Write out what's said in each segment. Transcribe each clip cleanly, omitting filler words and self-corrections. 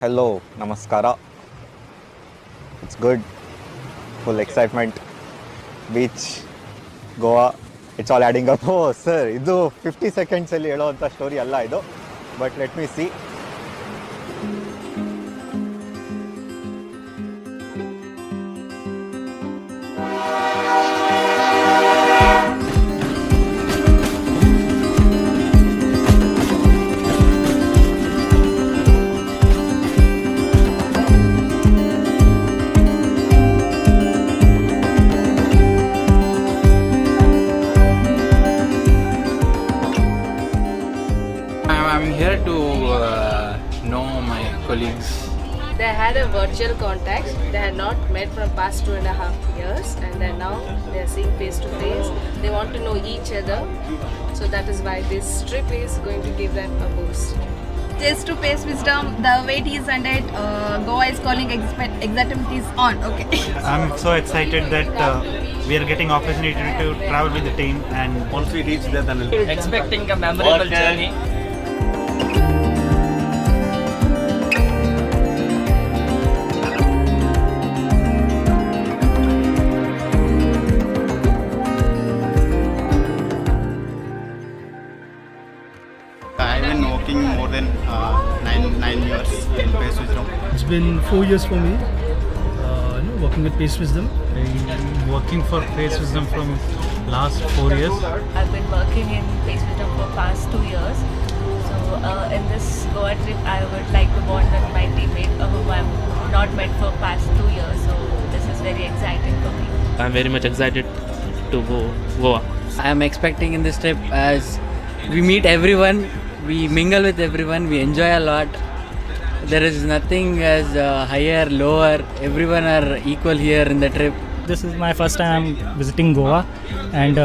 Hello, Namaskara. It's good. Full excitement. Beach, Goa. It's all adding up. Oh, sir, ಇದು 50 seconds ಅಲ್ಲಿ ಹೇಳೋವಂಥ story ಅಲ್ಲ ಇದು. But let me see. I'm here to know my colleagues. They had a virtual contact. They had not met from past 2.5 years, and then now they are seeing face to face. They want to know each other, so that is why this trip is going to give them a boost. Just to Pace Wisdom, the wait is ended. Goa is calling excitement is on. Okay. I'm so excited that we are getting opportunity to travel with the team, and once we reach there, then Expecting a memorable journey. I've been working more than nine years in Pace Wisdom. It's been 4 years for me, working with Pace Wisdom. I'm working for Pace Wisdom from last 4 years. I've been working in Pace Wisdom for past 2 years. So in this Goa trip, I would like to bond with my teammate whom I've not met for past 2 years. So this is very exciting for me. I'm very much excited to go Goa. I am expecting in this trip as we meet everyone, we mingle with everyone, we enjoy a lot. There is nothing as higher, lower. Everyone are equal here in the trip. This is my first time visiting Goa, and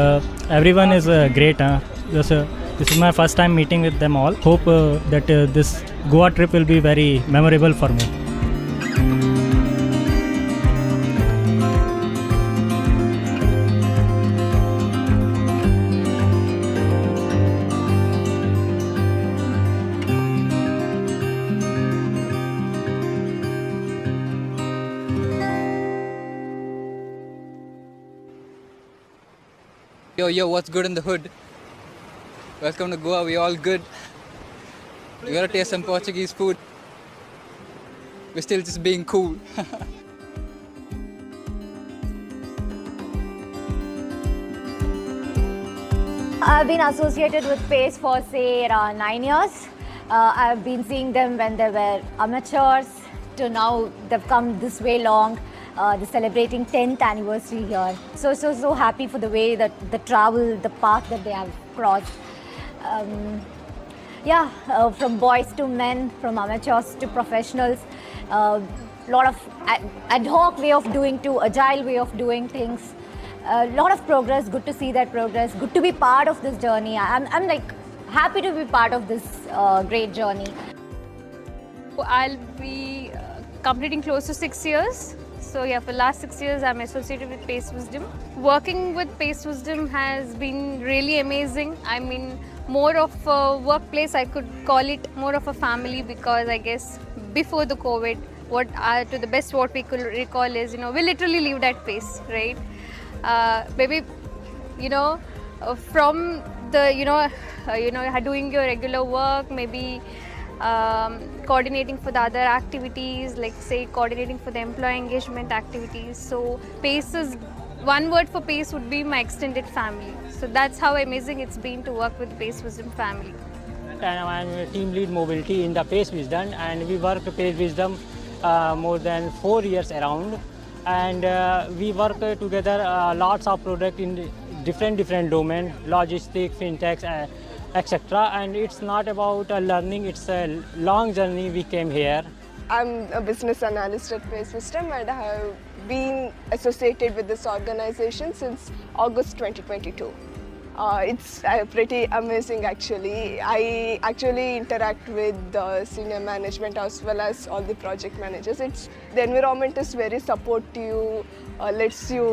everyone is great. This is my first time meeting with them all. Hope that this Goa trip will be very memorable for me. Yo, what's good in the hood? Welcome to Goa, we all good. We gotta taste some Portuguese food. We're still just being cool. I've been associated with Pace for say around 9 years. I've been seeing them when they were amateurs to now they've come this way long. They're celebrating 10th anniversary here. So happy for the way that the travel, the path that they have crossed. From boys to men, from amateurs to professionals. Lot of ad hoc way of doing to agile way of doing things. A lot of progress, good to see that progress, good to be part of this journey. I'm like happy to be part of this great journey. I'll be completing close to 6 years. So yeah, for the last 6 years, I'm associated with Pace Wisdom. Working with Pace Wisdom has been really amazing. I mean, more of a workplace, I could call it more of a family, because I guess before the COVID, to the best what we could recall is, we literally lived at Pace, right? Maybe, from the, doing your regular work, maybe coordinating for the other activities, like say coordinating for the employee engagement activities. So Pace is, one word for Pace would be my extended family. So that's how amazing it's been to work with Pace Wisdom family. And I'm a team lead mobility in the Pace Wisdom, and we work Pace Wisdom more than 4 years around, and we work together lots of product in different domain, logistics, fintechs, etc. And it's not about learning, it's a long journey we came here. I'm a business analyst at Pace Wisdom, and I have been associated with this organization since August 2022. It's pretty amazing actually. I actually interact with the senior management as well as all the project managers. The environment is very supportive, lets you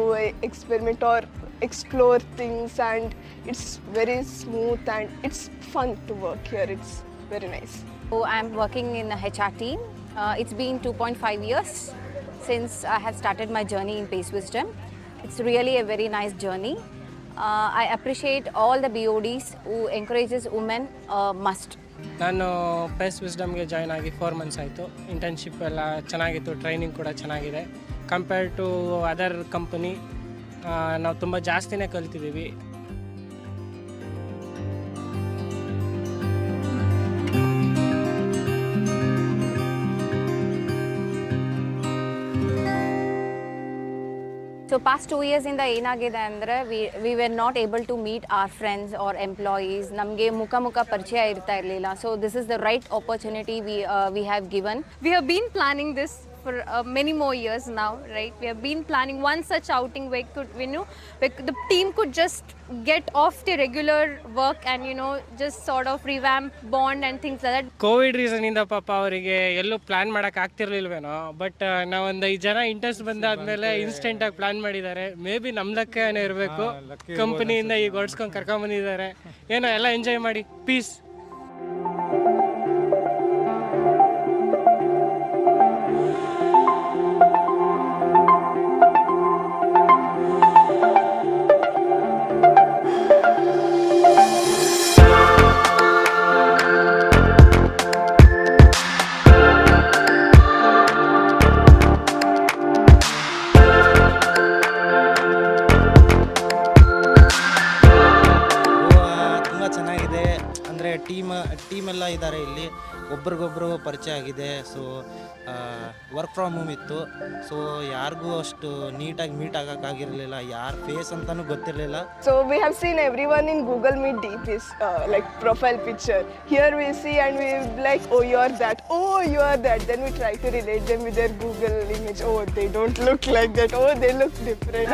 experiment or explore things, and it's very smooth and it's fun to work here. It's very nice. So I'm working in a HR team It's been 2.5 years since I have started my journey in Pace Wisdom. It's really a very nice journey. I appreciate all the BODs who encourages women must. ನಾನು phase ವಿಸ್ಡಮ್ಗೆ join ಆಗಿ 4 months ಆಯಿತು. Internship ಎಲ್ಲ ಚೆನ್ನಾಗಿತ್ತು, training ಕೂಡ ಚೆನ್ನಾಗಿದೆ. Compare to other company ನಾವು ತುಂಬ ಜಾಸ್ತಿನೇ ಕಲ್ತಿದ್ದೀವಿ. So past 2 years in the ಏನಾಗಿದೆ ಅಂದರೆ we were not able to meet our friends or employees. ನಮಗೆ ಮುಖ ಪರಿಚಯ ಇರ್ತಾ ಇರಲಿಲ್ಲ. So this is the right opportunity we have given. We have been planning this for many more years now, right? We have been planning one such outing where the team could just get off the regular work and just sort of revamp, bond and things like that. Covid ರೀಸನಿಂದ ಪಾಪ ಅವರಿಗೆ ಎಲ್ಲೂ plan ಮಾಡೋಕೆ ಆಗ್ತಿರ್ಲಿಲ್ವೇನೋ. But ನಾವೊಂದು 5 ಜನ interns ಬಂದಾದ್ಮೇಲೆ ಇನ್ಸ್ಟೆಂಟಾಗಿ plan ಮಾಡಿದ್ದಾರೆ. May be ನಮ್ಮ ಲೆಕ್ಕನೇ ಇರಬೇಕು. ಕಂಪನಿಯಿಂದ ಈಗ ಹೊಡ್ಸ್ಕೊಂಡು ಕರ್ಕೊಂಬಂದಿದ್ದಾರೆ. ಏನೋ ಎಲ್ಲ ಎಂಜಾಯ್ ಮಾಡಿ. ಪೀಸ್. ಟೀಮೆಲ್ಲ ಇದ್ದಾರೆ ಇಲ್ಲಿ, ಒಬ್ರಿಗೊಬ್ರು ಪರಿಚಯ ಆಗಿದೆ. ಸೊ ವರ್ಕ್ ಫ್ರಮ್ ಹೋಮ್ ಇತ್ತು. ಸೊ ಯಾರಿಗೂ ಅಷ್ಟು ನೀಟಾಗಿ ಮೀಟ್ ಆಗೋಕ್ಕಾಗಿರಲಿಲ್ಲ, ಯಾರ ಫೇಸ್ ಅಂತಲೂ ಗೊತ್ತಿರಲಿಲ್ಲ. So we have seen everyone in Google Meet DP like profile picture. Here we see and we like, oh you are that, oh you are that. Then we try to relate them with their Google image. Oh they don't look like that, oh they look different.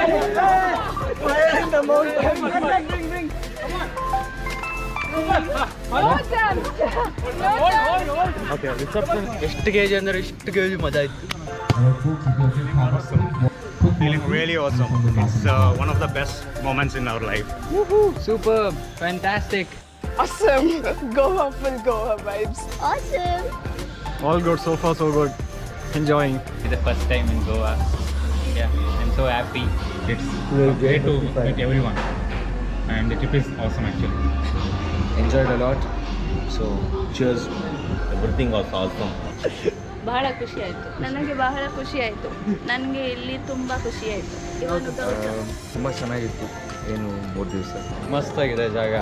Okay reception ಎಷ್ಟು KG ಅಂದರೆ ಇಷ್ಟು KG ಮಜಾ ಇತ್ತು. Feeling really awesome. It's one of the best moments in our life. Super, fantastic. Awesome. Goa, full Goa vibes. Awesome. All good, so far so good. Enjoying. It's the first time in Goa. Yeah, I'm so happy. It's great to meet everyone. And the trip is awesome actually. Enjoyed a lot. So cheers. Everything was awesome. ಬಹಳ ಖುಷಿ ಆಯಿತು. ನನಗೆ ಬಹಳ ಖುಷಿ ಆಯಿತು. ನನಗೆ ಇಲ್ಲಿ ತುಂಬ ಖುಷಿ ಆಯಿತು. ತುಂಬ ಚೆನ್ನಾಗಿತ್ತು. ಏನು 3 ದಿವಸ ಮಸ್ತಾಗಿದೆ ಜಾಗ,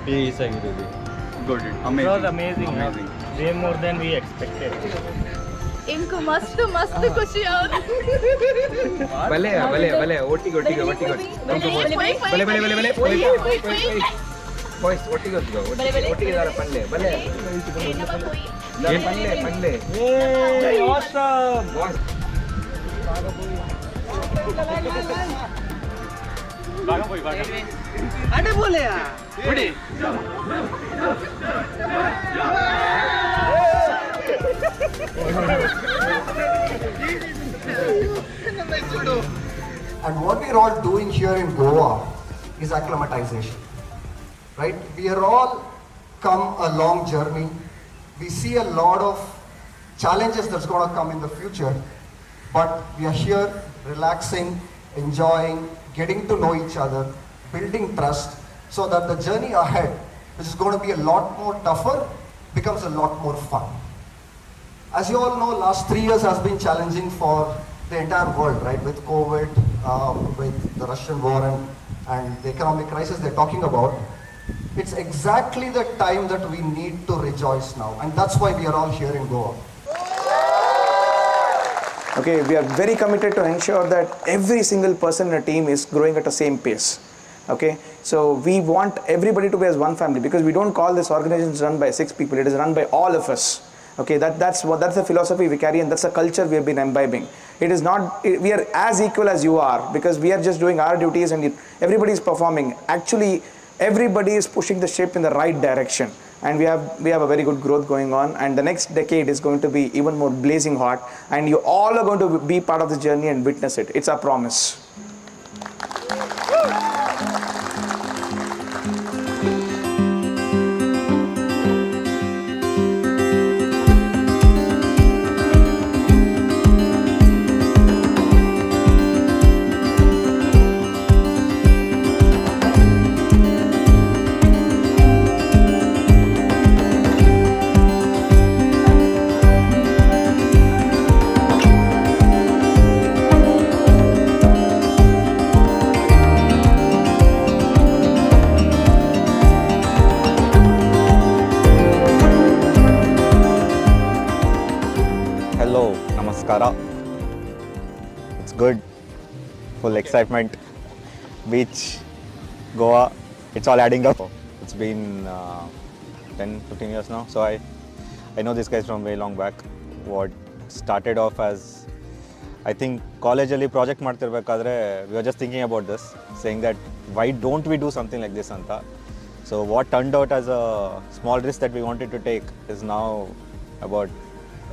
ಪೀಸ್ ಆಗಿರೋದು. Good. Amazing. It was amazing. Way more than we expected. इनको मस्त मस्त खुशी और भले भले भले ಒಟ್ಟಿಗೆ ಒಟ್ಟಿಗೆ ಒಟ್ಟಿಗೆ ಭಲೆ ಭಲೆ ಭಲೆ ಭಲೆ ಬಾಯ್ಸ್ ಒಟ್ಟಿಗೆ ಒಟ್ಟಿಗೆ ಇದಾರೆ ಪಲ್ಲೆ ಭಲೆ ಪಲ್ಲೆ ಪಲ್ಲೆ Awesome. ಅಡೆ ಬೋಲೆ ಬಿಡಿ. And what we're all doing here in Goa is acclimatization, right? We are all come a long journey. We see a lot of challenges that's going to come in the future, but we are here relaxing, enjoying, getting to know each other, building trust, so that the journey ahead, which is going to be a lot more tougher, becomes a lot more fun. As you all know, last 3 years has been challenging for the entire world, right? With COVID, with the Russian war and the economic crisis they're talking about. It's exactly the time that we need to rejoice now, and that's why we are all here in Goa. Okay, we are very committed to ensure that every single person in a team is growing at the same pace. Okay, so we want everybody to be as one family, because we don't call this organization run by 6 people, it is run by all of us. Okay, that's the philosophy we carry, and that's the culture we have been imbibing. It is not, we are as equal as you are, because we are just doing our duties and everybody is performing. Actually, everybody is pushing the ship in the right direction, and we have a very good growth going on, and the next decade is going to be even more blazing hot, and you all are going to be part of the journey and witness it. It's our promise. Hello, namaskara. It's good, full excitement. Beach, Goa, it's all adding up. It's been 10-15 years now, so I know these guys from way long back. What started off as, I think, college ಅಲ್ಲಿ project ಮಾಡ್ತಿರ್ಬೇಕಾದ್ರೆ we were just thinking about this, saying that why don't we do something like this anta. So what turned out as a small risk that we wanted to take is now about,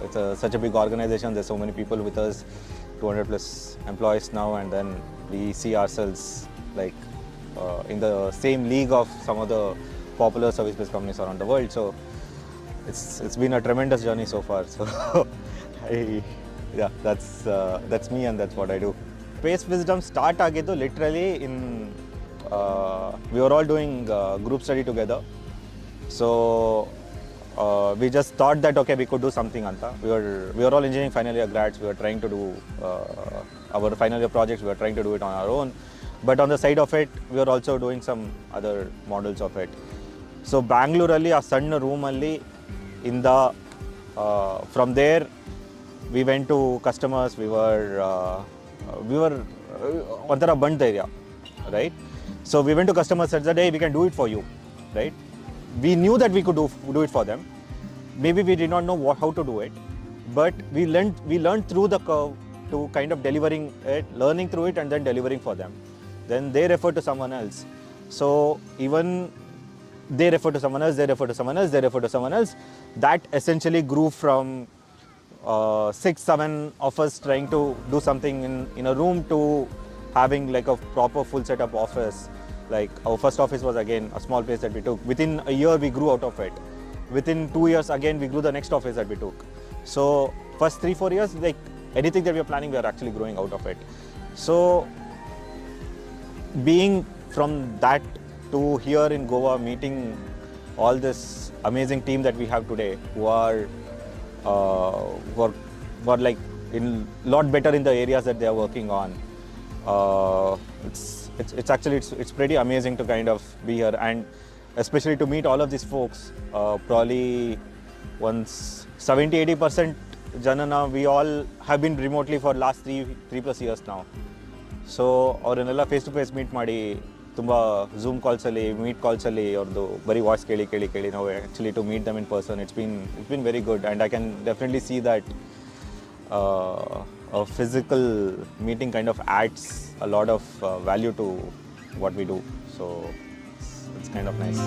it's such a big organization, there's so many people with us, 200 plus employees now, and then we see ourselves like in the same league of some of the popular service-based companies around the world. So it's been a tremendous journey so far. So that's me, and that's what I do. Pace Wisdom start agiddu literally in we were all doing group study together. So we just thought that okay, we could do something anta. We were all engineering final year grads. We were trying to do our final year projects. We were trying to do it on our own, but on the side of it, we were also doing some other models of it. So Bangalore alli a sanna room alli in the from there we went to customers. We were ontara band area, right? So we went to customers and said, hey, we can do it for you, right? We knew that we could do it for them. Maybe we did not know how to do it, but we learned through the curve to kind of delivering it, learning through it, and then delivering for them. Then they refer to someone else. So even they refer to someone else, they refer to someone else, they refer to someone else. That essentially grew from 6-7 of us trying to do something in a room to having like a proper full setup office. Like our first office was again a small place that we took. Within a year we grew out of it. Within 2 years again we grew the next office that we took. So first 3-4 years, like anything that we are planning, we are actually growing out of it. So being from that to here in Goa, meeting all this amazing team that we have today, who are like in lot better in the areas that they are working on. It's actually pretty amazing to kind of be here, and especially to meet all of these folks. Probably once 70-80% janana, we all have been remotely for last 3+ years now. So ಅವ್ರನ್ನೆಲ್ಲ face to face meet ಮಾಡಿ ತುಂಬ zoom ಕಾಲ್ಸಲ್ಲಿ, meet ಕಾಲ್ಸಲ್ಲಿ ಅವ್ರದ್ದು ಬರೀ voice ಕೇಳಿ ನಾವು actually to meet them in person, it's been very good, and I can definitely see that a physical meeting kind of adds a lot of value to what we do. So it's kind of nice.